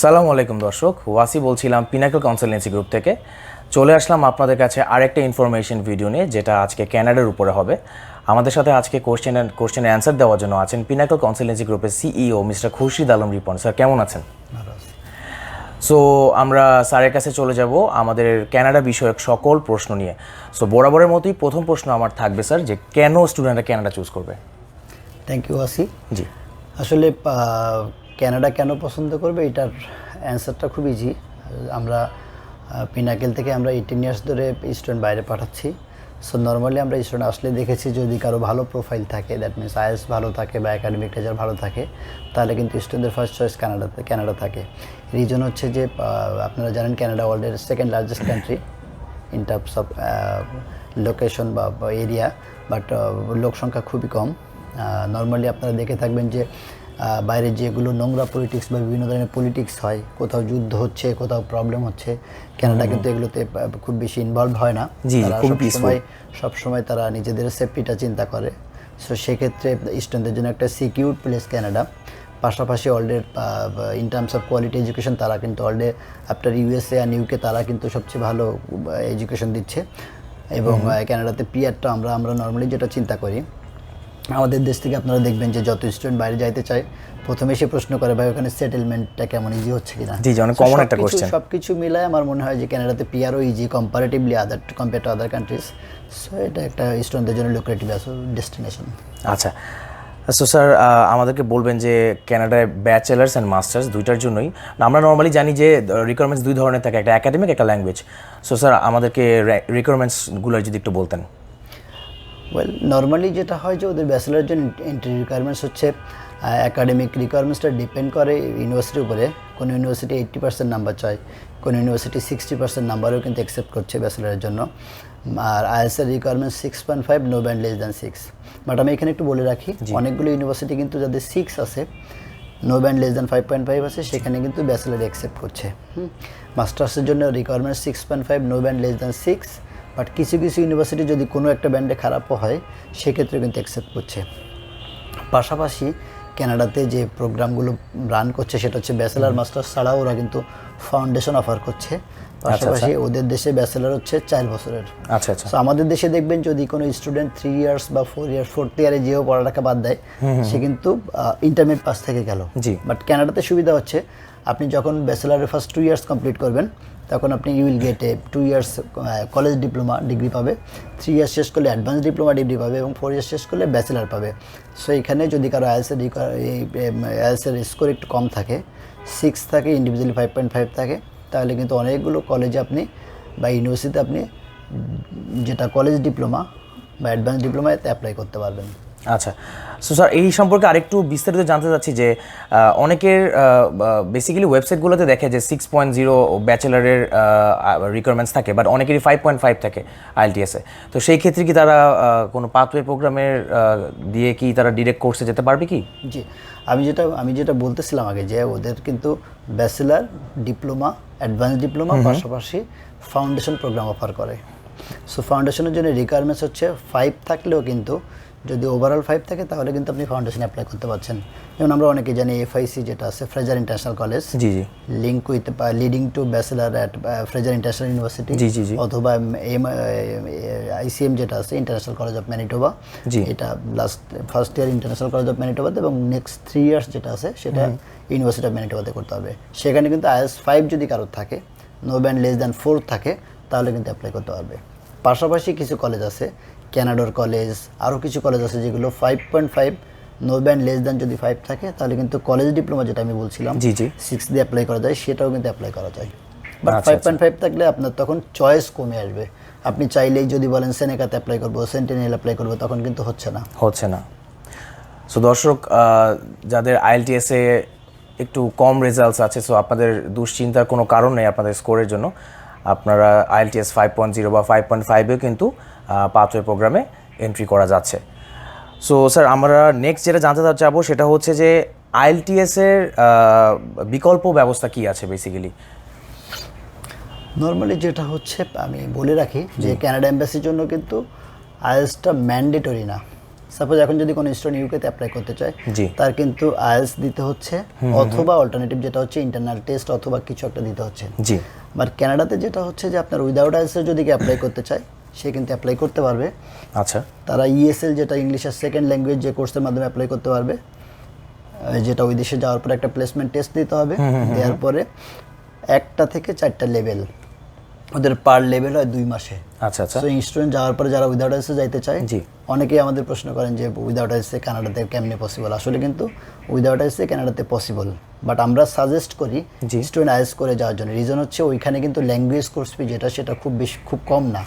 সালামু আলাইকুম দর্শক, ওয়াসি বলছিলাম পিনাকল কনসালটেন্সি গ্রুপ থেকে। চলে আসলাম আপনাদের কাছে আরেকটা ইনফরমেশন ভিডিও নিয়ে, যেটা আজকে ক্যানাডার উপরে হবে। আমাদের সাথে আজকে কোশ্চেনের অ্যান্সার দেওয়ার জন্য আছেন পিনাকল কনসালটেন্সি গ্রুপের CEO mister Khurshid Alam Ripon. Sir কেমন আছেন? সো আমরা স্যারের কাছে চলে যাব আমাদের ক্যানাডা বিষয়ক সকল প্রশ্ন নিয়ে। সো বরাবরের মতোই প্রথম প্রশ্ন আমার থাকবে স্যার, যে কেন স্টুডেন্টরা ক্যানাডা চুজ করবে? Thank you Wasi. জি, আসলে ক্যানাডা কেন পছন্দ করবে এটার অ্যান্সারটা খুব ইজি। আমরা পিনাকেল থেকে আমরা 18 ইয়ার্স ধরে স্টুডেন্ট বাইরে পাঠাচ্ছি। সো নর্মালি আমরা স্টুডেন্ট আসলে দেখেছি যদি কারো ভালো প্রোফাইল থাকে, দ্যাট মিনস আইএলটিএস ভালো থাকে বা একাডেমিক রেজাল্ট ভালো থাকে, তাহলে কিন্তু স্টুডেন্টদের ফার্স্ট চয়েস ক্যানাডা থাকে। রিজন হচ্ছে যে আপনারা জানেন ক্যানাডা ওয়ার্ল্ডের second largest country in terms of location বা এরিয়া, বাট লোক সংখ্যা খুবই কম। নর্মালি আপনারা দেখে থাকবেন যে বাইরে যেগুলো নোংরা পলিটিক্স বা বিভিন্ন ধরনের পলিটিক্স হয়, কোথাও যুদ্ধ হচ্ছে, কোথাও প্রবলেম হচ্ছে, ক্যানাডা কিন্তু এগুলোতে খুব বেশি ইনভলভ হয় না। সবসময় তারা নিজেদের সেফটিটা চিন্তা করে। সো সেক্ষেত্রে স্টুডেন্টদের জন্য একটা সিকিউর প্লেস ক্যানাডা। পাশাপাশি already in terms of quality education তারা কিন্তু অলরেডি আফটার ইউএসএ আর ইউকে তারা কিন্তু সবচেয়ে ভালো এডুকেশন দিচ্ছে। এবং ক্যানাডাতে পিআরটা আমরা নর্মালি যেটা চিন্তা করি, আমাদের দেশ থেকে আপনারা দেখবেন যে যত স্টুডেন্ট বাইরে যাইতে চায়, প্রথমে সে প্রশ্ন করে ভাই ওখানে সেটেলমেন্টটা কেমন ইজি হচ্ছে কিনা। জি, অনেক কমন একটা কোশ্চেন। সবকিছু মিলায় আমার মনে হয় যে ক্যানাডাতে পিআরও easy comparatively compare to other countries. So এটা একটা স্টুডেন্টদের জন্য লুক্রেটিভ ডেস্টিনেশন। আচ্ছা, সো স্যার আমাদেরকে বলবেন যে ক্যানাডায় ব্যাচেলার্স অ্যান্ড মাস্টার্স দুইটার জন্যই আমরা নর্মালি জানি যে রিকোয়ারমেন্টস দুই ধরনের থাকে, একটা একাডেমিক, একটা ল্যাঙ্গুয়েজ। সো স্যার আমাদেরকে রিকোয়ারমেন্টসগুলোর যদি একটু বলতেন। ওয়েল, নর্মালি যেটা হয় যে ওদের ব্যাচেলারের জন্য এন্ট্রি রিকোয়ারমেন্টস হচ্ছে অ্যাকাডেমিক রিকোয়ারমেন্টসটা ডিপেন্ড করে ইউনিভার্সিটির উপরে। কোনো ইউনিভার্সিটি 80% নাম্বার চায়, কোনো ইউনিভার্সিটি 60% নাম্বারও কিন্তু অ্যাকসেপ্ট করছে ব্যাচেলারের জন্য। আর আইএলটিএস এর requirement 6.5, no band less than 6। But আমি এখানে একটু বলে রাখি, অনেকগুলো ইউনিভার্সিটি কিন্তু যাদের 6 আছে, নো ব্যান্ড লেস দ্যান 5.5 আছে, সেখানে কিন্তু ব্যাচেলার অ্যাকসেপ্ট করছে। মাস্টার্সের জন্য requirement 6.5, no band less than 6। But কিছু ইউনিভার্সিটি যদি কোনো একটা ব্যান্ডে খারাপও হয়, সেক্ষেত্রে কিন্তু অ্যাকসেপ্ট করছে। পাশাপাশি ক্যানাডাতে যে প্রোগ্রামগুলো রান করছে সেটা হচ্ছে ব্যাচেলার মাস্টার্স ছাড়াও ওরা কিন্তু ফাউন্ডেশন অফার করছে। পাশাপাশি ওদের দেশে ব্যাচেলার হচ্ছে 4 বছরের। আচ্ছা আচ্ছা। সো আমাদের দেশে দেখবেন যদি কোনো স্টুডেন্ট 3 ইয়ার্স বা 4 ইয়ার্স, 4th ইয়ারে যেও পড়ালেখা বাদ দেয়, সে কিন্তু ইন্টারমিডিয়েট পাস থেকে গেল। বাট ক্যানাডাতে সুবিধা হচ্ছে আপনি যখন ব্যাচেলারের ফার্স্ট 2 ইয়ার্স কমপ্লিট করবেন, তখন আপনি you will get 2 years college diploma degree পাবে, 3 ইয়ার্স শেষ করলে অ্যাডভান্স ডিপ্লোমা ডিগ্রি পাবে এবং 4 ইয়ার্স শেষ করলে ব্যাচেলার পাবে। সো এখানে যদি কারো আইএলটিএস এর স্কোর একটু কম থাকে, 6 থাকে, ইন্ডিভিজুয়ালি 5.5 থাকে, তাহলে কিন্তু অনেকগুলো কলেজে আপনি বা ইউনিভার্সিটিতে আপনি যেটা কলেজ ডিপ্লোমা বা অ্যাডভান্স ডিপ্লোমা এতে অ্যাপ্লাই করতে পারবেন। আচ্ছা, সো স্যার এই সম্পর্কে আরেকটু বিস্তারিত জানতে চাচ্ছি যে অনেকের বেসিক্যালি ওয়েবসাইটগুলোতে দেখে যে 6.0 ব্যাচেলারের রিকোয়ারমেন্টস থাকে, বাট অনেকেরই 5.5 থাকে আইএলটিএসে। তো সেই ক্ষেত্রে কি তারা কোনো পাথওয়ে প্রোগ্রামের দিয়ে কি তারা ডিরেক্ট কোর্সে যেতে পারবে কি? জি, আমি যেটা বলতেছিলাম আগে, যে ওদের কিন্তু ব্যাচেলার, ডিপ্লোমা, অ্যাডভান্স ডিপ্লোমা, পাশাপাশি ফাউন্ডেশন প্রোগ্রাম অফার করে। সো ফাউন্ডেশনের জন্য রিকোয়ারমেন্টস হচ্ছে 5 থাকলেও কিন্তু যদি ওভারঅল 5 থাকে তাহলে কিন্তু আপনি ফাউন্ডেশন অ্যাপ্লাই করতে পারছেন। যেমন আমরা অনেকে জানি এফআইসি যেটা আছে, ফ্রেজার ইন্টারন্যাশনাল কলেজ, জি জি, link with leading to bachelor at Fraser International University, জি জি জি, অথবা আইসিএম যেটা আছে, ইন্টারন্যাশনাল কলেজ অফ ম্যানিটোবা, এটা first year International College of ম্যানিটোবাতে, এবং নেক্সট 3 ইয়ার্স যেটা আছে সেটা ইউনিভার্সিটি অফ ম্যানিটোবাতে করতে হবে। সেখানে কিন্তু আইএলটিএস 5 যদি কারোর থাকে, নো ব্যান্ড লেস দ্যান 4 থাকে, তাহলে কিন্তু অ্যাপ্লাই করতে পারবে। পাশাপাশি কিছু কলেজ আছে, ক্যানাডার কলেজ, আরও কিছু কলেজ আছে যেগুলো 5.5, নো ব্যান্ড লেস দ্যান যদি 5 থাকে, তাহলে কিন্তু কলেজ ডিপ্লোমা যেটা আমি বলছিলাম 6 দিয়ে অ্যাপ্লাই করা যায়, সেটাও কিন্তু অ্যাপ্লাই করা যায়। বাট 5.5 থাকলে আপনার তখন চয়েস কমে আসবে। আপনি চাইলেই যদি বলেন সেনেকাতে অ্যাপ্লাই করবো, সেন্টিনেল অ্যাপ্লাই করবো, তখন কিন্তু হচ্ছে না। সো দর্শক, যাদের আইএলটিএসে একটু কম রেজাল্টস আছে, সো আপনাদের দুশ্চিন্তার কোনো কারণ নেই আপনাদের স্কোরের জন্য। আপনারা আইএলটিএস 5.0 বা 5.5এও কিন্তু পাথওয়ে প্রোগ্রামে এন্ট্রি করা যাচ্ছে। সো স্যার আমরা নেক্সট যেটা জানতে চাবো সেটা হচ্ছে যে আইএলটিএসের বিকল্প ব্যবস্থা কি আছে বেসিক্যালি? নর্মালি যেটা হচ্ছে আমি বলে রাখি যে ক্যানাডা এম্বাসির জন্য কিন্তু আইএলটিএসটা ম্যান্ডেটরি না। সাপোজ এখন যদি কোনো স্টুডেন্ট ইউকেতে অ্যাপ্লাই করতে চায়, জি তার কিন্তু আইএলস দিতে হচ্ছে, অথবা অল্টারনেটিভ যেটা হচ্ছে ইন্টারনাল টেস্ট অথবা কিছু একটা দিতে হচ্ছে। জি বাট কানাডাতে যেটা হচ্ছে যে আপনার উইদাউট আইএলসে যদি কেউ অ্যাপ্লাই করতে চায়, সে কিন্তু অ্যাপ্লাই করতে পারবে। আচ্ছা তারা ইএসএল যেটা ইংলিশের সেকেন্ড ল্যাঙ্গুয়েজ যে কোর্সের মাধ্যমে অ্যাপ্লাই করতে পারবে, যেটা ওই দেশে যাওয়ার পরে একটা প্লেসমেন্ট টেস্ট দিতে হবে, দেওয়ার পরে 1টা থেকে 4টা লেভেল, ওদের পার লেভেল হয় 2 মাসে। আচ্ছা আচ্ছা সো স্টুডেন্ট যাওয়ার পরে যারা উইদাউট আইএলসে যাইতে চায়, জি অনেকেই আমাদের প্রশ্ন করেন যে উইদাউট আইএলসে কানাডাতে কেমনে পসিবল। আসলে কিন্তু উইদাউট আইএলসে কানাডাতে পসিবল, বাট আমরা সাজেস্ট করি জি। স্টুডেন্ট আইএলস করে যাওয়ার জন্য। রিজন হচ্ছে ওইখানে কিন্তু ল্যাঙ্গুয়েজ কোর্স ফি যেটা, সেটা খুব কম না,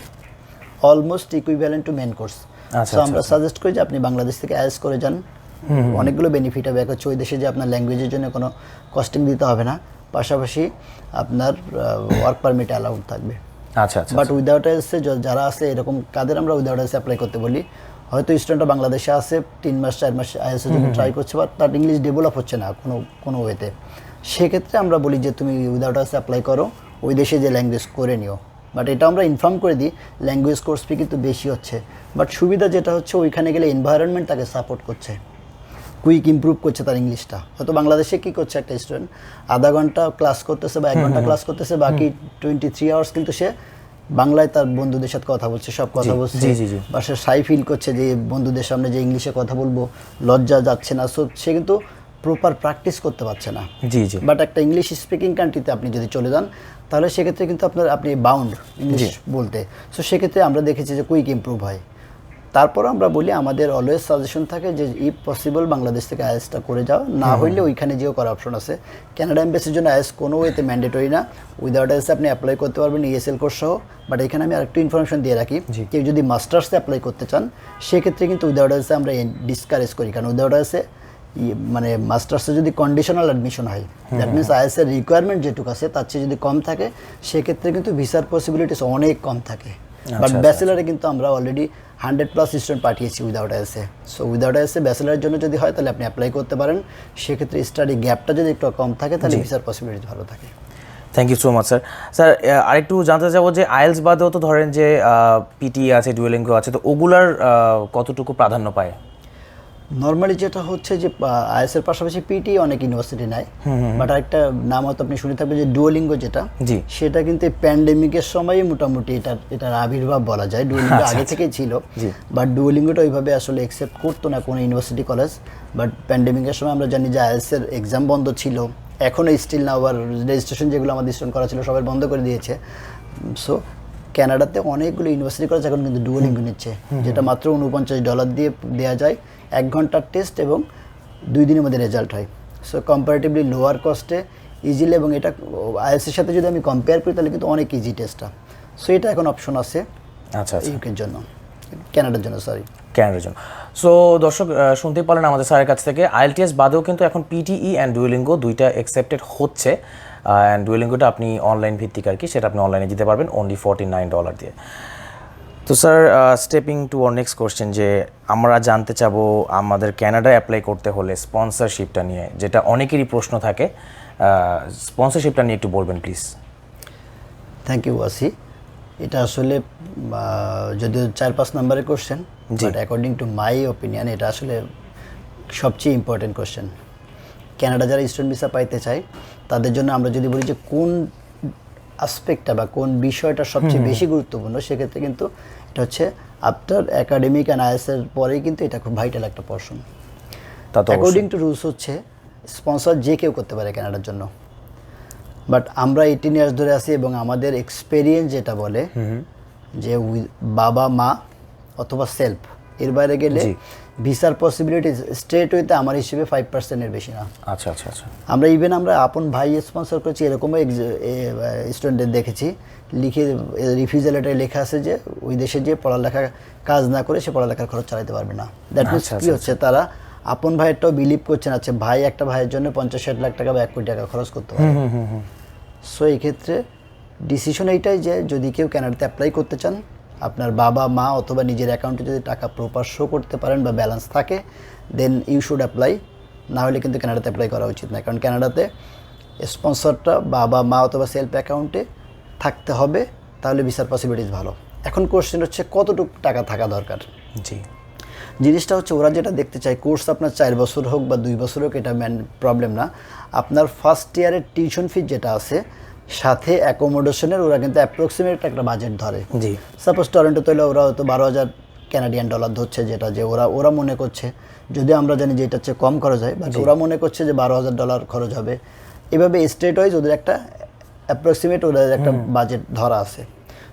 almost equivalent to main course. আচ্ছা, সো আমরা সাজেস্ট করি যে আপনি বাংলাদেশ থেকে আইএলস করে যান, অনেকগুলো বেনিফিট হবে। এক হচ্ছে ওই দেশে যে আপনার ল্যাঙ্গুয়েজের জন্য কোনো কস্টিং দিতে হবে না, পাশাপাশি আপনার ওয়ার্ক পারমিট অ্যালাউড থাকবে। আচ্ছা আচ্ছা বাট উইদাউট আইএলসে যারা আছে এরকম, কাদের আমরা উইদাউট আইএলসে অ্যাপ্লাই করতে বলি, হয়তো স্টুডেন্টটা বাংলাদেশে আছে 3 মাস 4 মাস আইএলসের জন্য ট্রাই করছে, বাট তার ইংলিশ ডেভেলপ হচ্ছে না কোনো ওয়েতে। সেক্ষেত্রে আমরা বলি যে তুমি উইদাউট আইএলসে অ্যাপ্লাই করো, ওই দেশে যে ল্যাঙ্গুয়েজ করে নিও। বাট এটা আমরা ইনফর্ম করে দিই ল্যাঙ্গুয়েজ কোর্স ফি কিন্তু বেশি হচ্ছে, বাট সুবিধা যেটা হচ্ছে ওইখানে গেলে এনভায়রনমেন্ট তাকে সাপোর্ট করছে, কুইক ইমপ্রুভ করছে তার ইংলিশটা। হয়তো বাংলাদেশে কী করছে, একটা স্টুডেন্ট আধা ঘন্টা ক্লাস করতেছে বা 1 ঘন্টা ক্লাস করতেছে, বাকি 23 আওয়ার্স কিন্তু সে বাংলায় তার বন্ধুদের সাথে কথা বলছে, সব কথা বলছে, জি, জি, জি। বা সে শাই ফিল করছে যে বন্ধুদের সামনে যে ইংলিশে কথা বলবো, লজ্জা যাচ্ছে না। সো সে কিন্তু প্রপার প্র্যাকটিস করতে পারছে না। জি জি বাট একটা ইংলিশ স্পিকিং কান্ট্রিতে আপনি যদি চলে যান, তাহলে সেক্ষেত্রে কিন্তু আপনি বাউন্ড ইংলিশ বলতে। সো সেক্ষেত্রে আমরা দেখেছি যে কুইক ইমপ্রুভ হয়। তারপর আমরা বলি আমাদের অলওয়েজ সাজেশন থাকে যে ইফ পসিবল বাংলাদেশ থেকে আইএলসটা করে যাও, না হইলে ওইখানে যেও করার অপশন আছে। কানাডা এমবেসির জন্য আইএলস কোনো ওয়েতে ম্যান্ডেটরি না, উইদাউট আইএলস আপনি অ্যাপ্লাই করতে পারবেন ইএসএল কোর্স সহ। বাট এখানে আমি আরেকটু ইনফরমেশন দিয়ে রাখি, কেউ যদি মাস্টার্সে অ্যাপ্লাই করতে চান, সেক্ষেত্রে কিন্তু উইদাউট আইএলসে আমরা ডিসকারেজ করি, কারণ উইদাউট আইএলসে মানে মাস্টার্সে যদি কন্ডিশনাল অ্যাডমিশন হয়, দ্যাট মিনস আইএলসের রিকোয়ারমেন্ট যেটুকু আছে তার চেয়ে যদি কম থাকে, সেক্ষেত্রে কিন্তু ভিসার পসিবিলিটিস অনেক কম থাকে। বাট ব্যাচেলারে কিন্তু আমরা অলরেডি 100+ স্টুডেন্ট পাঠিয়েছি উইদাউট আইএলসে। সো উইদাউট আইএলসে ব্যাচেলারের জন্য যদি হয়, তাহলে আপনি অ্যাপ্লাই করতে পারেন। সেক্ষেত্রে স্টাডি গ্যাপটা যদি একটু কম থাকে, তাহলে ভিসার পসিবিলিটি ভালো থাকে। Thank you so much sir. Sir আরেকটু জানতে চাবো যে আইএলস বাদেও তো ধরেন যে পিটি আছে, ডুয়েলিঙ্গো আছে, তো ওগুলার কতটুকু প্রাধান্য পায়? নর্মালি যেটা হচ্ছে যে আইএলসের পাশাপাশি পিটি অনেক ইউনিভার্সিটি নেয়, বাট আরেকটা নাম হয়তো আপনি শুনে থাকবেন যে ডুয়োলিঙ্গো যেটা, জি সেটা কিন্তু প্যান্ডেমিকের সময়ই মোটামুটি এটার আবির্ভাব বলা যায়। ডুয়োলিঙ্গো আগে থেকেই ছিল, বাট ডুয়োলিঙ্গোটা ওইভাবে আসলে অ্যাকসেপ্ট করতো না কোনো ইউনিভার্সিটি কলেজ। বাট প্যান্ডেমিকের সময় আমরা জানি যে আইএলসের এক্সাম বন্ধ ছিল, এখনও স্টিল না, আবার রেজিস্ট্রেশন যেগুলো আমাদের স্টুডেন্ট করা ছিল সবাই বন্ধ করে দিয়েছে। সো কানাডাতে অনেকগুলো ইউনিভার্সিটি কলেজ এখন কিন্তু ডুয়োলিঙ্গো নিচ্ছে, যেটা মাত্র $49 দিয়ে দেওয়া যায়, 1 ঘন্টার টেস্ট এবং 2 দিনের মধ্যে রেজাল্ট হয়। সো কম্পারেটিভলি লোয়ার কস্টে ইজিলি, এবং এটা আইএলসের সাথে যদি আমি কম্পেয়ার করি তাহলে কিন্তু অনেক ইজি টেস্টটা। সো এটা এখন অপশন আছে আচ্ছা আচ্ছা ইউকের জন্য, কানাডার জন্য সরি ক্যানাডার জন্য। সো দর্শক শুনতেই পারলেন আমাদের স্যারের কাছ থেকে, আইএলটিএস বাদেও কিন্তু এখন পিটিই অ্যান্ড ডুয়োলিঙ্গো দুইটা অ্যাকসেপ্টেড হচ্ছে। অ্যান্ড ডুয়োলিঙ্গোটা আপনি অনলাইন ভিত্তিক আর কি, সেটা আপনি অনলাইনে দিতে পারবেন অনলি $49 দিয়ে। তো sir stepping to our next question, যে আমরা জানতে চাবো আমাদের কানাডা অ্যাপ্লাই করতে হলে স্পন্সরশিপটা নিয়ে, যেটা অনেকেরই প্রশ্ন থাকে, স্পন্সরশিপটা নিয়ে একটু বলবেন প্লিজ। Thank you Wasi. এটা আসলে যদিও 4-5 নম্বরের question, but according to my opinion এটা আসলে সবচেয়ে ইম্পর্টেন্ট কোশ্চেন। কানাডা যারা স্টুডেন্ট ভিসা পাইতে চায়, তাদের জন্য আমরা যদি বলি যে কোন আসপেক্টটা বা কোন বিষয়টা সবচেয়ে বেশি গুরুত্বপূর্ণ, সেক্ষেত্রে কিন্তু এটা হচ্ছে আফটার একাডেমিক অ্যান্ড আইএলটিএস পরেই কিন্তু এটা খুব ভাইটাল একটা পোরশন। অ্যাকর্ডিং টু রুলস হচ্ছে স্পন্সর যে কেউ করতে পারে কানাডার জন্য, বাট আমরা 18 ইয়ার্স ধরে আছি এবং আমাদের এক্সপেরিয়েন্স যেটা বলে যে বাবা মা অথবা সেলফ, এর বাইরে গেলে ভিসার পসিবিলিটি স্ট্রেট ওয়েতে আমার হিসেবে 5%-এর বেশি না। আচ্ছা আচ্ছা আচ্ছা। আমরা আপন ভাই স্পন্সর করেছি, এরকমও স্টুডেন্টদের দেখেছি লিখে রিফিউজাল লেটারে লেখা আছে যে ওই দেশে যে পড়ালেখা কাজ না করে সে পড়ালেখার খরচ চালাতে পারবে না। দ্যাট মিনস কী হচ্ছে, তারা আপন ভাইয়েরটাও বিলিভ করছেন, আচ্ছা ভাই একটা ভাইয়ের জন্য 50-60 লাখ টাকা বা 1 কোটি টাকা খরচ করতে পারে। সো এই ক্ষেত্রে ডিসিশন এইটাই যে যদি কেউ কানাডাতে অ্যাপ্লাই করতে চান, আপনার বাবা মা অথবা নিজের অ্যাকাউন্টে যদি টাকা প্রপার শো করতে পারেন বা ব্যালেন্স থাকে, দেন ইউ শুড অ্যাপ্লাই। না হলে কিন্তু কানাডাতে অ্যাপ্লাই করা উচিত না, কারণ কানাডাতে স্পন্সরটা বাবা মা অথবা সেলফ অ্যাকাউন্টে থাকতে হবে, তাহলে ভিসার পসিবিলিটিস ভালো। এখন কোশ্চেন হচ্ছে কতটুকু টাকা থাকা দরকার। জি, জিনিসটা হচ্ছে ওরা যেটা দেখতে চায়, কোর্স আপনার 4 বছর হোক বা 2 বছর হোক, এটা প্রবলেম না। আপনার ফার্স্ট ইয়ারের টিউশন ফি যেটা আছে সাথে অ্যাকোমোডেশনের ওরা কিন্তু অ্যাপ্রক্সিমেট একটা বাজেট ধরে। জি। সাপোজ টরন্টো তৈলে ওরা হয়তো 12,000 কানাডিয়ান ডলার ধরছে, যেটা যে ওরা মনে করছে, যদি আমরা জানি যে এটা হচ্ছে কম খরচ হয়, বাট ওরা মনে করছে যে $12,000 খরচ হবে। এভাবে স্টেট ওয়াইজ ওদের একটা অ্যাপ্রক্সিমেট ওদের একটা বাজেট ধরা আছে।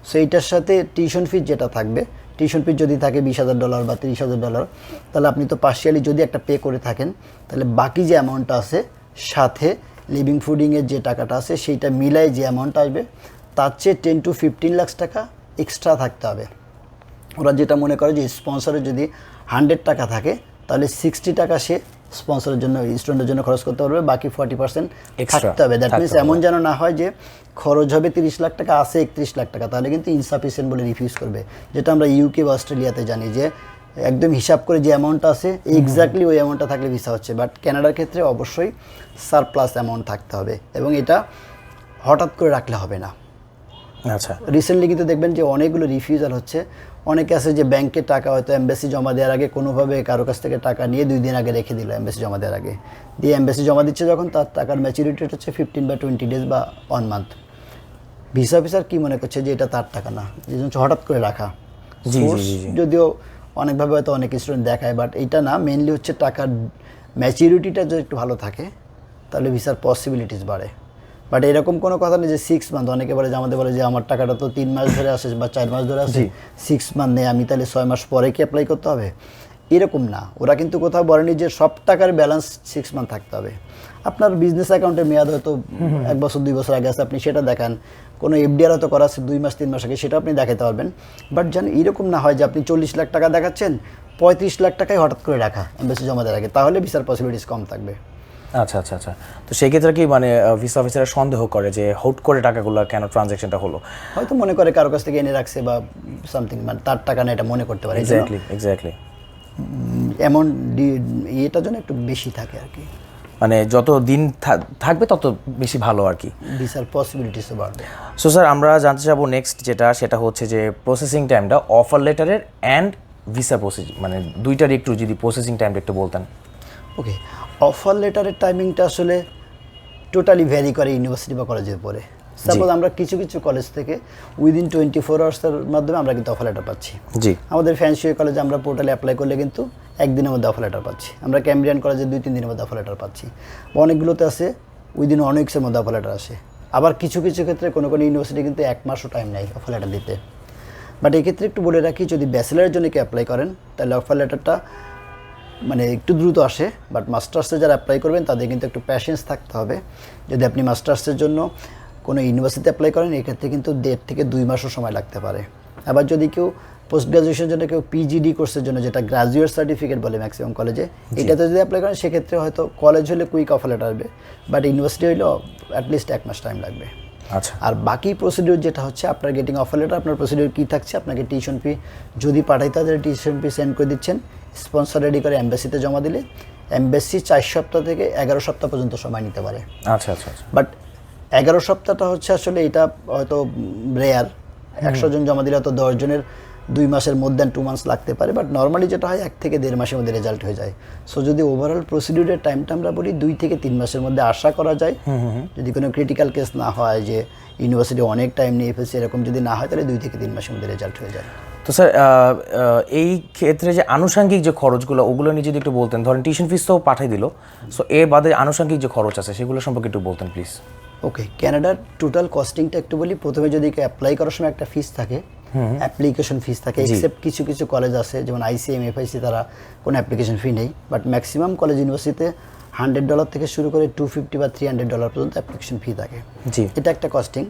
সো এইটার সাথে টিউশন ফি যেটা থাকবে, টিউশন ফি যদি থাকে $20,000 বা $30,000, তাহলে আপনি তো পার্শিয়ালি যদি একটা পে করে থাকেন, তাহলে বাকি যে অ্যামাউন্টটা আছে সাথে লিভিং ফুডিংয়ের যে টাকাটা আছে সেইটা মিলাই যে অ্যামাউন্ট আসবে তার চেয়ে 10 to 15 লাখ টাকা এক্সট্রা থাকতে হবে। ওরা যেটা মনে করে যে স্পন্সরের যদি 100 টাকা থাকে তাহলে 60 টাকা সে স্পন্সরের জন্য, স্টুডেন্টের জন্য খরচ করতে পারবে, বাকি 40% থাকতে হবে। দ্যাট মিনস এমন যেন না হয় যে খরচ হবে 30 লাখ টাকা, আছে 31 লাখ টাকা, তাহলে কিন্তু ইনসাফিসিয়েন্ট বলে রিফিউজ করবে। যেটা আমরা ইউকে বা অস্ট্রেলিয়াতে জানি যে একদম হিসাব করে যে অ্যামাউন্টটা আছে এক্স্যাক্টলি ওই অ্যামাউন্টটা থাকলে ভিসা হচ্ছে। বাট কানাডার ক্ষেত্রে অবশ্যই সারপ্লাস অ্যামাউন্ট থাকতে হবে এবং এটা হঠাৎ করে রাখলে হবে না। আচ্ছা। রিসেন্টলি কিন্তু দেখবেন যে অনেকগুলো রিফিউজাল হচ্ছে। অনেকে আছে যে ব্যাংকে টাকা হয়তো এমবাসি জমা দেওয়ার আগে কোনোভাবে কারো কাছ থেকে টাকা নিয়ে 2 দিন আগে রেখে দিল এমবাসি জমা দেওয়ার আগে, দিয়ে এমবাসি জমা দিচ্ছে যখন তার টাকার ম্যাচুরিটি হচ্ছে 15 বা 20 ডেজ বা 1 মান্থ। ভিসা অফিসার কি মনে করছে যে এটা তার টাকা না, যে হঠাৎ করে রাখা। যদিও অনেকভাবে হয়তো অনেক স্টুডেন্ট দেখায়, বাট এইটা না, মেনলি হচ্ছে টাকার ম্যাচুরিটিটা যদি একটু ভালো থাকে তাহলে ভিসার পসিবিলিটিস বাড়ে। বাট এরকম কোনো কথা নেই যে 6 মান্থ, অনেকে বলে যে আমাদের বলে যে আমার টাকাটা তো 3 মাস ধরে আসে বা 4 মাস ধরে আসে, 6 মান্থ নেই, আমি তাহলে 6 মাস পরে কি অ্যাপ্লাই করতে হবে? এরকম না, ওরা কিন্তু কোথাও বলেনি যে সব টাকার ব্যালেন্স 6 মান্থ থাকতে হবে। আপনার বিজনেস অ্যাকাউন্টের মেয়াদ হয়তো 1 বছর 2 বছর আগে আছে, আপনি সেটা দেখান। কোনো এফডিআর হয়তো করা আছে 2 মাস 3 মাস আগে, সেটা আপনি দেখাতে পারবেন। বাট যেন এরকম না হয় যে আপনি 40 লাখ টাকা দেখাচ্ছেন, 35 লাখ টাকায় হঠাৎ করে রাখা এমবাসি জমা দেওয়ার আগে, তাহলে ভিসার পসিবিলিটিস কম থাকবে। আচ্ছা আচ্ছা আচ্ছা। তো সেই ক্ষেত্রে কি মানে ভিসা অফিসাররা সন্দেহ করে যে হুট করে টাকাগুলো কেন ট্রানজ্যাকশনটা হলো? হয়তো মনে করে কারো কাছ থেকে এনে রাখছে বা সামথিং, মানে তার টাকা না, এটা মনে করতে পারে। এক্স্যাক্টলি এমন এটার জন্য একটু বেশি থাকে আর কি, মানে যত দিন থাকবে তত বেশি ভালো আর কি, ভিসার পসিবিলিটিসও বাড়বে। সো স্যার আমরা জানতে চাবো নেক্সট যেটা, সেটা হচ্ছে যে প্রসেসিং টাইমটা অফার লেটারের অ্যান্ড ভিসা প্রসেস, মানে দুইটার একটু যদি প্রসেসিং টাইমটা একটু বলতেন। ওকে, অফার লেটারের টাইমিংটা আসলে টোটালি ভ্যারি করে ইউনিভার্সিটি বা কলেজের পরে। সাপোজ আমরা কিছু কিছু কলেজ থেকে উইদিন 24 আওয়ার্সের মাধ্যমে আমরা কিন্তু অফার লেটার পাচ্ছি। জি। আমাদের ফ্যান্সি কলেজে আমরা পোর্টালে অ্যাপ্লাই করলে কিন্তু একদিনের মধ্যে অফার লেটার পাচ্ছি। আমরা ক্যামব্রিয়ান কলেজে 2-3 দিনের মধ্যে অফার লেটার পাচ্ছি। বা অনেকগুলোতে আছে উইদিন 1 উইক্সের মধ্যে অফার লেটার আসে। আবার কিছু কিছু ক্ষেত্রে কোনো কোনো ইউনিভার্সিটি কিন্তু 1 মাসও টাইম নেয় অফার লেটার দিতে। বাট এক্ষেত্রে একটু বলে রাখি, যদি ব্যাচেলারের জন্য কেউ অ্যাপ্লাই করেন তাহলে অফার লেটারটা মানে একটু দ্রুত আসে। বাট মাস্টার্সে যারা অ্যাপ্লাই করবেন তাদের কিন্তু একটু প্যাশেন্স থাকতে হবে। যদি আপনি মাস্টার্সের জন্য কোনো ইউনিভার্সিটিতে অ্যাপ্লাই করেন, এক্ষেত্রে কিন্তু 1.5 থেকে 2 মাসও সময় লাগতে পারে। আবার যদি কেউ পোস্ট গ্রাজুয়েশনের জন্য, কেউ পিজিডি কোর্সের জন্য, যেটা গ্রাজুয়েট সার্টিফিকেট বলে ম্যাক্সিমাম কলেজে, এটাতে যদি অ্যাপ্লাই করেন সেক্ষেত্রে হয়তো কলেজ হলে কুইক অফার লেটার আসবে, বাট ইউনিভার্সিটি হলেও অ্যাটলিস্ট 1 মাস টাইম লাগবে। আচ্ছা। আর বাকি প্রসিডিউর যেটা হচ্ছে আপনার গেটিং অফার লেটার, আপনার প্রসিডিউর কী থাকছে, আপনাকে টিউশন ফি যদি পাঠাইতে হয় টিউশন ফি সেন্ড করে দিচ্ছেন, স্পন্সর রেডি করে এমবাসিতে জমা দিলে এমবাসি 4 সপ্তাহ থেকে 11 সপ্তাহ পর্যন্ত সময় নিতে পারে। আচ্ছা আচ্ছা। বাট 11 সপ্তাহটা হচ্ছে আসলে এটা হয়তো রেয়ার, 100 জন জমা দিলে হয়তো 10 জনের 2 মাসের মধ্যে 2 মান্থস লাগতে পারে। বাট নর্মালি যেটা হয় 1 থেকে 1.5 মাসের মধ্যে রেজাল্ট হয়ে যায়। সো যদি ওভারঅল প্রসিডিউরের টাইমটা আমরা বলি 2 থেকে 3 মাসের মধ্যে আশা করা যায়, যদি কোনো ক্রিটিক্যাল কেস না হয় যে ইউনিভার্সিটি অনেক টাইম নিয়ে ফেলছে, এরকম যদি না হয় তাহলে 2 থেকে 3 মাসের মধ্যে রেজাল্ট হয়ে যায়। তো স্যার এই ক্ষেত্রে যে আনুষঙ্গিক যে খরচগুলো ওগুলো নিয়ে যদি একটু বলতেন, ধরেন টিউশন ফিস তো পাঠিয়ে দিল, সো এর বাদে আনুষঙ্গিক যে খরচ আছে সেগুলো সম্পর্কে একটু বলতেন প্লিজ। ওকে, ক্যানাডার টোটাল কস্টিংটা একটু বলি। প্রথমে যদি অ্যাপ্লাই করার সময় একটা ফিস থাকে, অ্যাপ্লিকেশন ফিস থাকে, এক্সেপ্ট কিছু কিছু কলেজ আছে যেমন আইসিএম, এফআইসি, তারা কোনো অ্যাপ্লিকেশন ফি নেই। বাট ম্যাক্সিমাম কলেজ ইউনিভার্সিটিতে $100 থেকে শুরু করে $250 বা $300 পর্যন্ত অ্যাপ্লিকেশন ফি থাকে। জি। এটা একটা কস্টিং,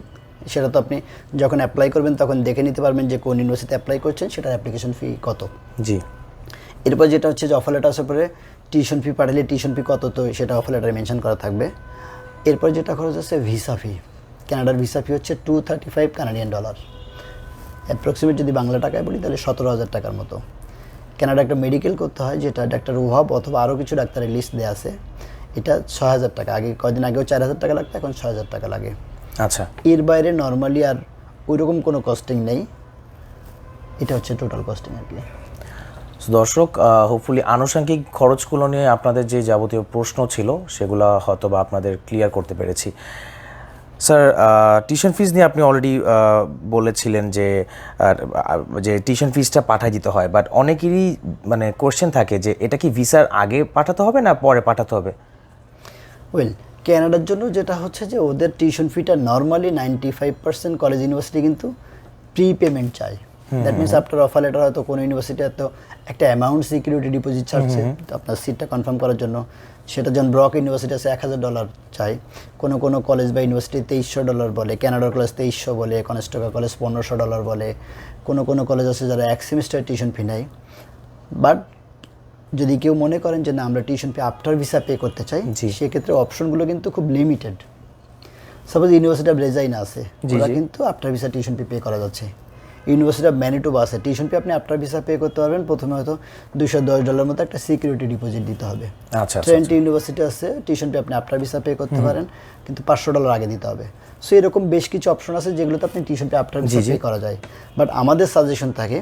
সেটা তো আপনি যখন অ্যাপ্লাই করবেন তখন দেখে নিতে পারবেন যে কোন ইউনিভার্সিটিতে অ্যাপ্লাই করছেন, সেটার অ্যাপ্লিকেশন ফি কত। জি। এরপর যেটা হচ্ছে যে অফার লেটার আসার পরে টিউশন ফি পাঠালে টিউশন ফি কত, তো সেটা অফার লেটারে মেনশন করা থাকবে। এরপর যেটা খরচ আছে ভিসা ফি। কানাডার ভিসা ফি হচ্ছে $235 কানাডিয়ান ডলার, অ্যাপ্রক্সিমেট যদি বাংলা টাকায় বলি তাহলে 17,000 টাকার মতো। কানাডা একটা মেডিকেল করতে হয়, যেটা ডাক্তার ওহাব অথবা আরও কিছু ডাক্তারের লিস্ট দেওয়া আছে, এটা 6,000 টাকা। আগে কয়েকদিন আগেও 4,000 টাকা লাগতো, এখন 6,000 টাকা লাগে। আচ্ছা। এর বাইরে নর্মালি আর ওইরকম কোনো কস্টিং নেই। এটা হচ্ছে টোটাল কস্টিং আর কি। সো দর্শক, হোপফুলি আনুষঙ্গিক খরচগুলো নিয়ে আপনাদের যে যাবতীয় প্রশ্ন ছিল সেগুলো হয়তো বা আপনাদের ক্লিয়ার করতে পেরেছি। স্যার, টিউশন ফিস নিয়ে আপনি অলরেডি বলেছিলেন যে টিউশন ফিসটা পাঠিয়ে দিতে হয়, বাট অনেকেরই মানে কোশ্চেন থাকে যে এটা কি ভিসার আগে পাঠাতে হবে না পরে পাঠাতে হবে? ওয়েল, ক্যানাডার জন্য যেটা হচ্ছে যে ওদের টিউশন ফিটা নর্মালি 95% কলেজ ইউনিভার্সিটি কিন্তু প্রি পেমেন্ট চায়। That means after offer letter হয়তো কোনো ইউনিভার্সিটি হয়তো একটা অ্যামাউন্ট সিকিউরিটি ডিপোজিট ছাড়ছে আপনার সিটটা কনফার্ম করার জন্য, সেটা যেমন ব্রক ইউনিভার্সিটি আছে $1000 চাই, কোনো কলেজ বা ইউনিভার্সিটি $2300 বলে, ক্যানাডার কলেজ 2300 বলে, কনেস্টোকা কলেজ $1500 বলে, কোনো কলেজ আছে যারা এক সেমিস্টার টিউশন ফি নেয়। বাট যদি কেউ মনে করেন যে না আমরা tuition fee after visa pay করতে চাই, সেক্ষেত্রে অপশনগুলো কিন্তু খুব লিমিটেড। সাপোজ ইউনিভার্সিটি অফ রেজাইনা আছে, ওরা কিন্তু after visa tuition fee pay করা যাচ্ছে। ইউনিভার্সিটি অফ ম্যানিটোবা আছে, টিউশন ফি আপনি আফটার ভিসা পে করতে পারবেন, প্রথমে হয়তো $210 মতো একটা সিকিউরিটি ডিপোজিট দিতে হবে। ট্রেন্ট ইউনিভার্সিটি আছে, টিউশন ফি আপনি আফটার ভিসা পে করতে পারেন, কিন্তু $500 আগে দিতে হবে। সো এরকম বেশ কিছু অপশন আছে যেগুলোতে আপনি tuition fee after visa pay করা যায়। বাট আমাদের সাজেশন থাকে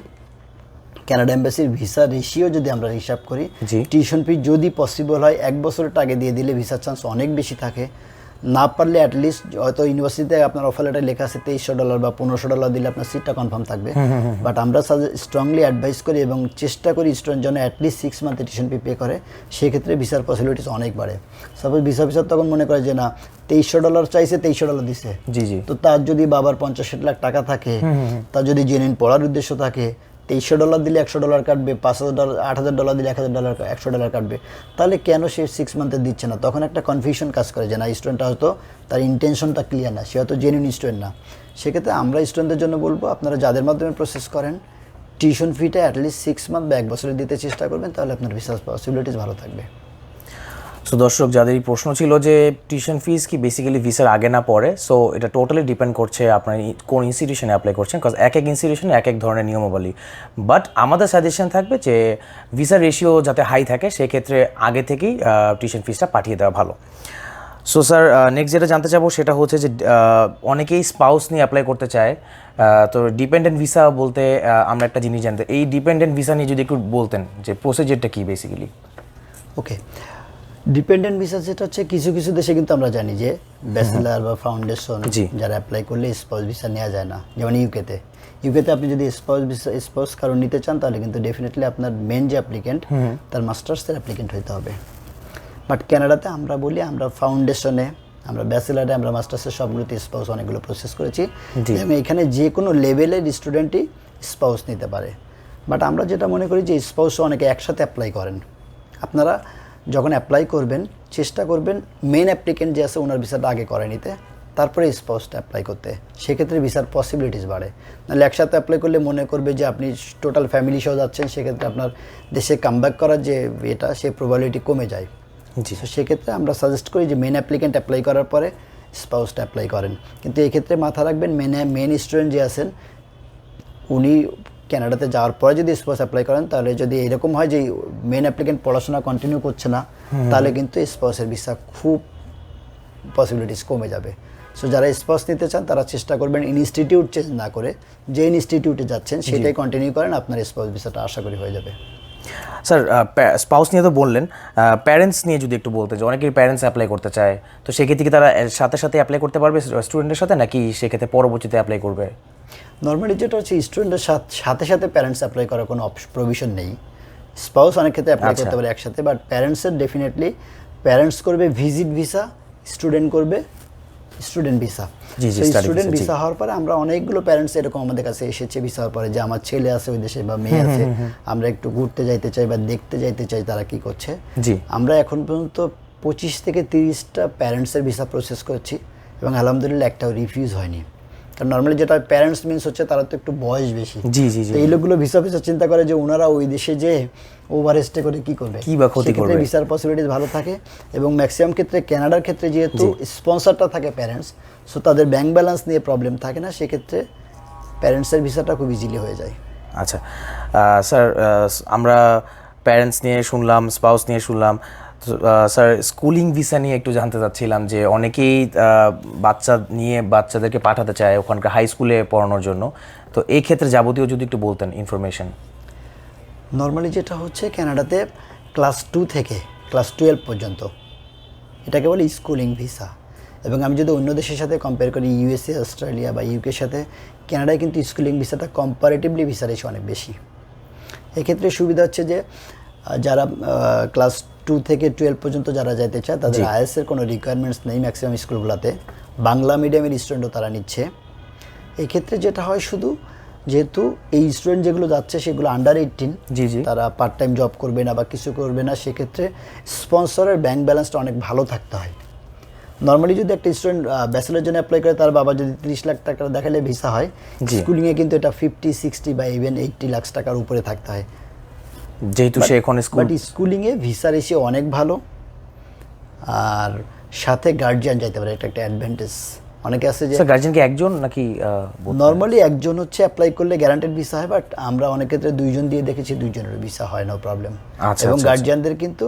কানাডা এম্বাসির ভিসা রেশিও যদি আমরা হিসাব করি, টিউশন ফি যদি পসিবল হয় 1 বছরের আগে দিয়ে দিলে ভিসার চান্স অনেক বেশি থাকে। না পারলে অ্যাটলিস্ট হয়তো ইউনিভার্সিটিতে আপনার অফার লেটার লেখা আছে $2300 বা $1500 দিলে আপনার সিটটা কনফার্ম থাকবে। বাট আমরা স্ট্রংলি অ্যাডভাইস করি এবং চেষ্টা করি স্টুডেন্ট যেন অ্যাটলিস্ট 6 মান্থে টিউশন ফি পে করে, সেক্ষেত্রে ভিসার পসিবিলিটিস অনেক বাড়ে। সাপোজ ভিসা তখন মনে করে যে না $2300 চাইছে, $2300 দিছে, তো তার যদি বাবার 50-60 লাখ টাকা থাকে, তার যদি জেনুইন পড়ার উদ্দেশ্য থাকে, $2300 দিলে $100 কাটবে, $8000 দিলে $100 কাটবে, তাহলে কেন সে 6 মান্থে দিচ্ছে না? তখন একটা কনফিউশন কাজ করে যে না স্টুডেন্টটা হয়তো তার ইন্টেনশনটা ক্লিয়ার না, সে হয়তো জেনুইন স্টুডেন্ট না। সেক্ষেত্রে আমরা স্টুডেন্টদের জন্য বলবো আপনারা যাদের মাধ্যমে প্রসেস করেন টিউশন ফিটা অ্যাটলিস্ট 6 মান্থ বা 1 বছরে দিতে চেষ্টা করবেন, তাহলে আপনার ভিসার পসিবিলিটিস ভালো থাকবে। সো দর্শক, যাদের এই প্রশ্ন ছিল যে টিউশন ফিস কি বেসিক্যালি ভিসার আগে না পরে, সো এটা টোটালি ডিপেন্ড করছে আপনার কোন ইনস্টিটিউশনে অ্যাপ্লাই করছেন, বিকজ এক ইনস্টিটিউশনে এক ধরনের নিয়মাবলী। বাট আমাদের সাজেশন থাকবে যে ভিসার রেশিও যাতে হাই থাকে সেক্ষেত্রে আগে থেকেই টিউশন ফিসটা পাঠিয়ে দেওয়া ভালো। সো স্যার, নেক্সট যেটা জানতে চাবো সেটা হচ্ছে যে অনেকেই স্পাউস নিয়ে অ্যাপ্লাই করতে চায়। তো ডিপেন্ডেন্ট ভিসা বলতে আমরা একটা জিনিস জানতে, এই ডিপেন্ডেন্ট ভিসা নিয়ে যদি একটু বলতেন যে প্রসিজারটা কী বেসিক্যালি। ওকে, ডিপেন্ডেন্ট ভিসা যেটা হচ্ছে কিছু দেশে কিন্তু আমরা জানি যে ব্যাচেলার বা ফাউন্ডেশন যারা অ্যাপ্লাই করলে স্পাউস ভিসা নেওয়া যায় না, যেমন ইউকেতে আপনি যদি স্পাউস কারণ নিতে চান তাহলে কিন্তু ডেফিনেটলি আপনার মেন যে অ্যাপ্লিকেন্ট তার মাস্টার্সের অ্যাপ্লিকেন্ট হতে হবে। বাট ক্যানাডাতে আমরা বলি আমরা ফাউন্ডেশনে, আমরা ব্যাচেলারে, আমরা মাস্টার্সের সবগুলোতে স্পাউস অনেকগুলো প্রসেস করেছি এবং এখানে যে কোনো লেভেলের স্টুডেন্টই স্পাউস নিতে পারে। বাট আমরা যেটা মনে করি যে স্পাউসও অনেকে একসাথে অ্যাপ্লাই করেন। আপনারা যখন অ্যাপ্লাই করবেন চেষ্টা করবেন মেন অ্যাপ্লিকেন্ট যে আছে ওনার ভিসাটা আগে করে নিতে, তারপরে স্পাউসটা অ্যাপ্লাই করতে, সেক্ষেত্রে ভিসার পসিবিলিটিস বাড়ে। নাহলে একসাথে অ্যাপ্লাই করলে মনে করবে যে আপনি টোটাল ফ্যামিলি সহ যাচ্ছেন, সেক্ষেত্রে আপনার দেশে কামব্যাক করার যে এটা সে প্রবাবিলিটি কমে যায়। তো সেক্ষেত্রে আমরা সাজেস্ট করি যে মেন অ্যাপ্লিকেন্ট অ্যাপ্লাই করার পরে স্পাউসটা অ্যাপ্লাই করেন। কিন্তু এক্ষেত্রে মাথা রাখবেন মেন স্টুডেন্ট যে আছেন উনি ক্যানাডাতে যাওয়ার পরে যদি স্পাউস অ্যাপ্লাই করেন, তাহলে যদি এরকম হয় যে মেন অ্যাপ্লিকেন্ট পড়াশোনা কন্টিনিউ করছে না, তাহলে কিন্তু স্পাউসের ভিসা খুব পসিবিলিটিস কমে যাবে। সো যারা স্পাউস নিতে চান তারা চেষ্টা করবেন ইনস্টিটিউট চেঞ্জ না করে যে ইনস্টিটিউটে যাচ্ছেন সেটাই কন্টিনিউ করেন, আপনার স্পাউস ভিসাটা আশা করি হয়ে যাবে। স্যার, স্পাউস নিয়ে তো বললেন, প্যারেন্টস নিয়ে যদি একটু বলতে, যে অনেকেই প্যারেন্টস অ্যাপ্লাই করতে চায়, তো সেক্ষেত্রে কি তারা সাথে অ্যাপ্লাই করতে পারবে স্টুডেন্টের সাথে, নাকি সেক্ষেত্রে পরবর্তীতে অ্যাপ্লাই করবে? নর্মালি যেটা হচ্ছে স্টুডেন্টের সাথে প্যারেন্টস অ্যাপ্লাই করার কোনো প্রভিশন নেই। স্পাউস অনেক ক্ষেত্রে অ্যাপ্লাই করতে পারে একসাথে, বাট প্যারেন্টসের ডেফিনেটলি প্যারেন্টস করবে ভিজিট ভিসা, স্টুডেন্ট করবে স্টুডেন্ট ভিসা। স্টুডেন্ট ভিসা হওয়ার পরে আমরা অনেকগুলো প্যারেন্টস এরকম আমাদের কাছে এসেছে ভিসা হওয়ার পরে যে আমার ছেলে আছে ওই দেশে বা মেয়ে আছে, আমরা একটু ঘুরতে যাইতে চাই বা দেখতে যাইতে চাই তারা কি করছে। আমরা এখন পর্যন্ত 25 থেকে 30টা প্যারেন্টসের ভিসা প্রসেস করছি এবং আলহামদুলিল্লাহ একটাও রিফিউজ হয়নি। কারণ নর্মালি যেটা প্যারেন্টস মিনস হচ্ছে তারা তো একটু বয়স বেশি, তো এই লোকগুলো ভিসা চিন্তা করে যে ওনারা ওই দেশে যে ওভারস্টে করে কি করবে, কি বা ক্ষতি করবে, ভিসার পসিবিলিটিস ভালো থাকে। এবং ম্যাক্সিমাম ক্ষেত্রে কানাডার ক্ষেত্রে যেহেতু স্পন্সরটা থাকে প্যারেন্টস, সো তাদের ব্যাংক ব্যালেন্স নিয়ে প্রবলেম থাকে না, সেক্ষেত্রে প্যারেন্টসের ভিসাটা খুব ইজিলি হয়ে যায়। আচ্ছা স্যার, আমরা প্যারেন্টস নিয়ে শুনলাম, স্পাউস নিয়ে শুনলাম, স্যার স্কুলিং ভিসা নিয়ে একটু জানতে চাচ্ছিলাম যে অনেকেই বাচ্চাদেরকে পাঠাতে চায় ওখানকার হাই স্কুলে পড়ানোর জন্য, তো এই ক্ষেত্রে যাবতীয় যদি একটু বলতেন ইনফরমেশন। নর্মালি যেটা হচ্ছে কানাডাতে ক্লাস 2 থেকে ক্লাস 12 পর্যন্ত এটাকে বলে স্কুলিং ভিসা। এবং আমি যদি অন্য দেশের সাথে কম্পেয়ার করি, ইউএসএ, অস্ট্রেলিয়া বা ইউকের সাথে, কানাডায় কিন্তু স্কুলিং ভিসাটা কম্পারেটিভলি ভিসা রেশিও অনেক বেশি। এক্ষেত্রে সুবিধা হচ্ছে যে যারা ক্লাস 2 থেকে 12 পর্যন্ত যারা যেতে চায় তাদের আইএসের কোনো রিকোয়ারমেন্টস নেই ম্যাক্সিমাম স্কুলগুলোতে, বাংলা মিডিয়ামের স্টুডেন্টও তারা নিচ্ছে। এই ক্ষেত্রে যেটা হয় শুধু, যেহেতু এই স্টুডেন্ট যেগুলো যাচ্ছে সেগুলো আন্ডার 18, তারা পার্ট টাইম জব করবে না বা কিছু করবে না, সেক্ষেত্রে স্পন্সরের ব্যাংক ব্যালেন্সটা অনেক ভালো থাকতে হয়। নর্মালি যদি একটা স্টুডেন্ট ব্যাচেলার জন্য অ্যাপ্লাই করে, তার বাবা যদি 30 লাখ টাকা দেখালে ভিসা হয়, স্কুলিংয়ে কিন্তু এটা 50, 60 বা ইভেন 80 লাখ টাকার উপরে থাকতে হয়, যেহেতু সে এখন বাট স্কুলিংয়ে ভিসা রেশিও অনেক ভালো। আর সাথে গার্জিয়ান যাইতে পারে, এটা একটা অ্যাডভান্টেজ। অনেকে আছে যে গার্জিয়ান কি একজন নাকি? নর্মালি একজন হচ্ছে অ্যাপ্লাই করলে গ্যারান্টেড ভিসা হয়, বাট আমরা অনেক ক্ষেত্রে 2 জন দিয়ে দেখেছি 2 জনের ভিসা হয়, নো প্রবলেম। এবং গার্জিয়ানদের কিন্তু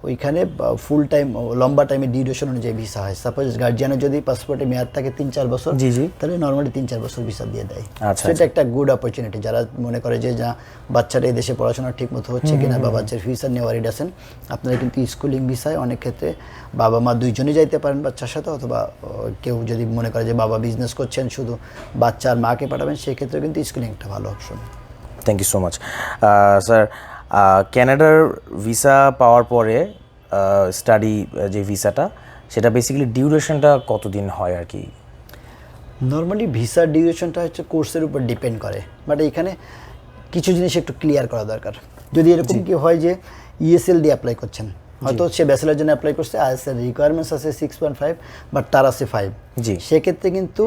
ওইখানে ফুল টাইম লম্বা টাইমের ডিউরেশন অনুযায়ী ভিসা হয়। সাপোজ গার্জিয়ানের যদি পাসপোর্টে মেয়াদ থাকে 3-4 বছর, তাহলে নর্মালি 3-4 বছর ভিসা দিয়ে দেয়। সেটা একটা গুড অপরচুনিটি। যারা মনে করে যে যা বাচ্চাটা এই দেশে পড়াশোনা ঠিক মতো হচ্ছে কিনা বা বাচ্চার ফিউচার নিয়ে ওয়ারিড আছেন, আপনারা কিন্তু স্কুলিং ভিসায় অনেক ক্ষেত্রে বাবা মা 2 জনই যাইতে পারেন বাচ্চার সাথে, অথবা কেউ যদি মনে করে যে বাবা বিজনেস করছেন শুধু বাচ্চা আর মাকে পাঠাবেন, সেক্ষেত্রে কিন্তু স্কুলিং একটা ভালো option. Thank you so much sir. কানাডার ভিসা পাওয়ার পরে স্টাডি যে ভিসাটা, সেটা বেসিক্যালি ডিউরেশনটা কতদিন হয় আর কি? নর্মালি ভিসার ডিউরেশনটা হচ্ছে কোর্সের উপর ডিপেন্ড করে, বাট এখানে কিছু জিনিস একটু ক্লিয়ার করা দরকার। যদি এরকম কি হয় যে ইএসএল দিয়ে অ্যাপ্লাই করছেন, হয়তো সে ব্যাচেলার জন্য অ্যাপ্লাই করছে, আইএসএল রিকোয়ারমেন্টস আছে 6.5 বাট তার আছে 5, সেক্ষেত্রে কিন্তু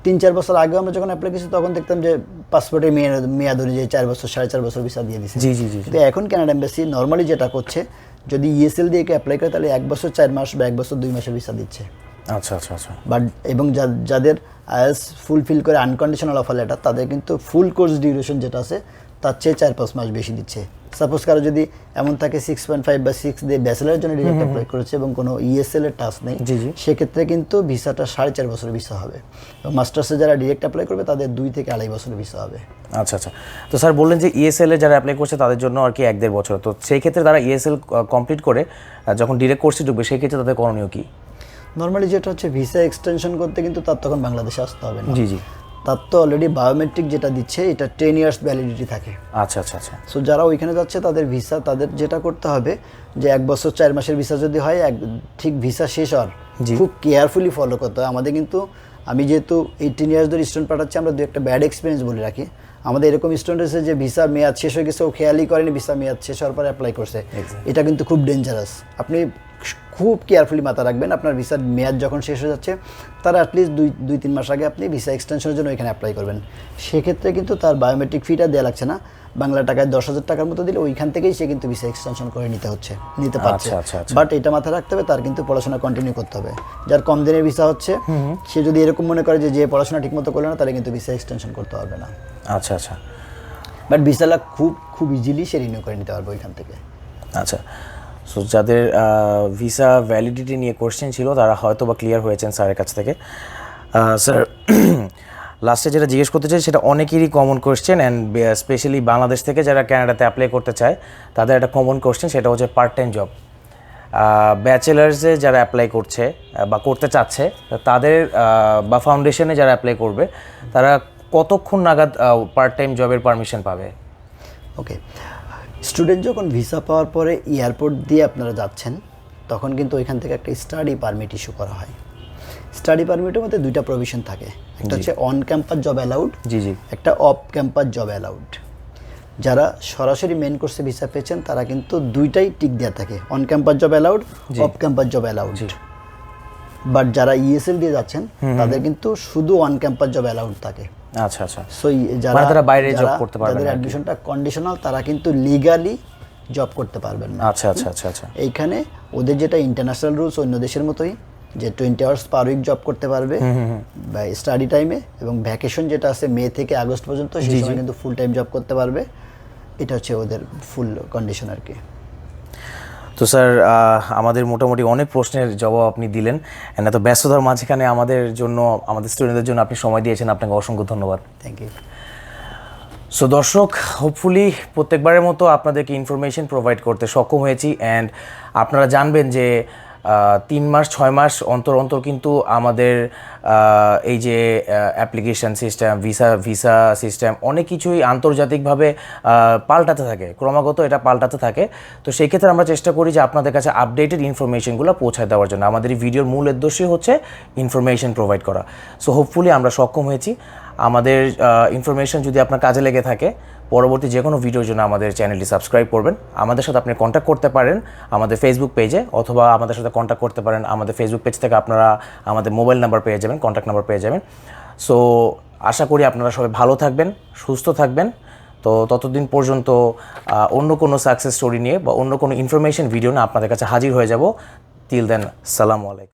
3-4 বছর আগে আমরা যখন অ্যাপ্লাই করছি তখন দেখতাম যে পাসপোর্টে মেয়াদ অনুযায়ী 4 বছর 4.5 বছর ভিসা দিয়ে দিচ্ছে। কিন্তু এখন কানাডা এম্বাসি নর্মালি যেটা করছে, যদি ইএসএল দিয়ে অ্যাপ্লাই করে তাহলে 1 বছর 4 মাস বা 1 বছর 2 মাসের ভিসা দিচ্ছে। আচ্ছা আচ্ছা আচ্ছা। বাট এবং যাদের আইএস ফুলফিল করে আনকন্ডিশনাল অফার লেটার, তাদের কিন্তু ফুল কোর্স ডিউরেশন যেটা আছে তার চেয়ে 4-5 মাস বেশি দিচ্ছে। সাপোজ কারো যদি এমন থাকে 6.5 বা 6 দিয়ে ব্যাচেলারের জন্য ডিরেক্ট অ্যাপ্লাই করেছে এবং কোনো ইএসএল এর টাচ নেই, সেক্ষেত্রে কিন্তু ভিসাটা 4.5 বছরের ভিসা হবে। এবং মাস্টার্সে যারা ডিরেক্ট অ্যাপ্লাই করবে তাদের 2 থেকে 2.5 বছরের ভিসা হবে। আচ্ছা আচ্ছা। তো স্যার বললেন যে ইএসএল এ যারা অ্যাপ্লাই করছে তাদের জন্য আর কি 1-1.5 বছর, তো সেই ক্ষেত্রে তারা ইএসএল কমপ্লিট করে যখন ডিরেক্ট কোর্সে ঢুকবে, সেই ক্ষেত্রে তাদের করণীয় কি? নর্মালি যেটা হচ্ছে ভিসা এক্সটেনশন করতে কিন্তু তার তখন বাংলাদেশে আসতে হবে না। তার তো অলরেডি বায়োমেট্রিক যেটা দিচ্ছে, এটা 10 ইয়ার্স ভ্যালিডিটি থাকে। আচ্ছা আচ্ছা আচ্ছা। সো যারা ওইখানে যাচ্ছে তাদের ভিসা, তাদের যেটা করতে হবে যে 1 বছর 4 মাসের ভিসা যদি হয়, ঠিক ভিসা শেষ হওয়ার খুব কেয়ারফুলি ফলো করতে হয়। আমাদের কিন্তু, আমি যেহেতু 18 ইয়ার্স ধরে স্টুডেন্ট পাঠাচ্ছি, আমরা 2 একটা ব্যাড এক্সপিরিয়েন্স বলে রাখি। আমাদের এরকম স্টুডেন্ট আছে যে ভিসার মেয়াদ শেষ হয়ে গেছে, ও খেয়ালই করেনি, ভিসা মেয়াদ শেষ হওয়ার পরে অ্যাপ্লাই করছে। এটা কিন্তু খুব ডেঞ্জারাস। আপনি খুব কেয়ারফুলি মাথা রাখবেন, আপনার ভিসার মেয়াদ যখন শেষ হয়ে যাচ্ছে তার অ্যাটলিস্ট 2-3 মাস আগে আপনি ভিসা এক্সটেনশনের জন্য এখানে অ্যাপ্লাই করবেন। সেক্ষেত্রে কিন্তু তার বায়োমেট্রিক ফিটা দেওয়া লাগছে না, বাংলা টাকায় 10,000 টাকার মতো দিলে ওইখান থেকেই সে কিন্তু ভিসা এক্সটেনশন করে নিতে পারছে। বাট এটা মাথায় রাখতে হবে, তার কিন্তু পড়াশোনা কন্টিনিউ করতে হবে। যার কম দিনের ভিসা হচ্ছে, সে যদি এরকম মনে করে যে পড়াশোনা ঠিকমতো করলো না, তাহলে কিন্তু ভিসা এক্সটেনশন করতে পারবে না। আচ্ছা আচ্ছা। বাট ভিসাটা খুব ইজিলি সে রিনিউ করে নিতে পারবে ওইখান থেকে। আচ্ছা। সো যাদের ভিসা ভ্যালিডিটি নিয়ে কোশ্চেন ছিল তারা হয়তো বা ক্লিয়ার হয়েছেন স্যারের কাছ থেকে। স্যার লাস্টে যেটা জিজ্ঞেস করতে চাই সেটা অনেকেরই common question, and specially Bangladesh থেকে যারা কানাডাতে অ্যাপ্লাই করতে চায় তাদের একটা কমন কোশ্চেন, সেটা হচ্ছে পার্ট টাইম জব। ব্যাচেলার্সে যারা অ্যাপ্লাই করছে বা করতে চাচ্ছে তাদের বা ফাউন্ডেশনে যারা অ্যাপ্লাই করবে, তারা কতক্ষণ নাগাদ পার্ট টাইম জবের পারমিশন পাবে? ওকে, স্টুডেন্ট যখন ভিসা পাওয়ার পরে এয়ারপোর্ট দিয়ে আপনারা যাচ্ছেন, তখন কিন্তু ওইখান থেকে একটা স্টাডি পারমিট ইস্যু করা হয়। স্টাডি পারমিটের মধ্যে 2টা প্রভিশন থাকে, একটা হচ্ছে অন ক্যাম্পাস জব অ্যালাউড, একটা অফ ক্যাম্পাস জব অ্যালাউড। যারা সরাসরি মেন কোর্সে ভিসা পেয়েছেন তারা কিন্তু 2টাই টিক দেওয়া থাকে, on campus job allowed, of campus job allowed. But যারা ইএসএল দিয়ে যাচ্ছেন তাদের কিন্তু শুধু অন ক্যাম্পাস জব অ্যালাউড থাকে। আচ্ছা আচ্ছা। সো যারা বাইরে জব করতে পারবে না, যাদের অ্যাডমিশনটা কন্ডিশনাল, তারা কিন্তু লিগালি জব করতে পারবেন না। আচ্ছা আচ্ছা আচ্ছা আচ্ছা। এইখানে ওদের যেটা ইন্টারন্যাশনাল রুলস, অন্য দেশের মতোই, যে 20 আওয়ার্স পার উইক জব করতে পারবে বা স্টাডি টাইমে, এবং ভ্যাকেশন যেটা আছে মে থেকে আগস্ট পর্যন্ত, সেই সময় কিন্তু ফুল টাইম জব করতে পারবে। এটা হচ্ছে ওদের ফুল কন্ডিশন আর কি। তো স্যার আমাদের মোটামুটি অনেক প্রশ্নের জবাব আপনি দিলেন, এত ব্যস্ততার মাঝখানে আমাদের জন্য, আমাদের স্টুডেন্টদের জন্য আপনি সময় দিয়েছেন, আপনাকে অসংখ্য ধন্যবাদ। Thank you. সো দর্শক, হোপফুলি প্রত্যেকবারের মতো আপনাদেরকে ইনফরমেশন প্রোভাইড করতে সক্ষম হয়েছি। অ্যান্ড আপনারা জানবেন যে 3 মাস 6 মাস অন্তর অন্তর কিন্তু আমাদের এই যে অ্যাপ্লিকেশন সিস্টেম, ভিসা সিস্টেম অনেক কিছুই আন্তর্জাতিকভাবে পাল্টাতে থাকে, ক্রমাগত এটা পাল্টাতে থাকে। তো সেই ক্ষেত্রে আমরা চেষ্টা করি যে আপনাদের কাছে আপডেটেড ইনফরমেশনগুলো পৌঁছায় দেওয়ার জন্য। আমাদের এই ভিডিওর মূল উদ্দেশ্যই হচ্ছে ইনফরমেশন প্রোভাইড করা। সো হোপফুলি আমরা সক্ষম হয়েছি। আমাদের ইনফরমেশন যদি আপনার কাজে লেগে থাকে, পরবর্তী যে কোনো ভিডিওর জন্য আমাদের চ্যানেলটি সাবস্ক্রাইব করবেন। আমাদের সাথে আপনি কন্ট্যাক্ট করতে পারেন আমাদের ফেসবুক পেজে, অথবা আমাদের সাথে কন্ট্যাক্ট করতে পারেন আমাদের ফেসবুক পেজ থেকে। আপনারা আমাদের মোবাইল নাম্বার পেয়ে যাবেন, কন্ট্যাক্ট নাম্বার পেয়ে যাবেন। সো আশা করি আপনারা সবাই ভালো থাকবেন, সুস্থ থাকবেন। তো ততদিন পর্যন্ত অন্য কোনো সাকসেস স্টোরি নিয়ে বা অন্য কোনো ইনফরমেশন ভিডিও নিয়ে আপনাদের কাছে হাজির হয়ে যাব। টিল দেন, সালামু আলাইকুম।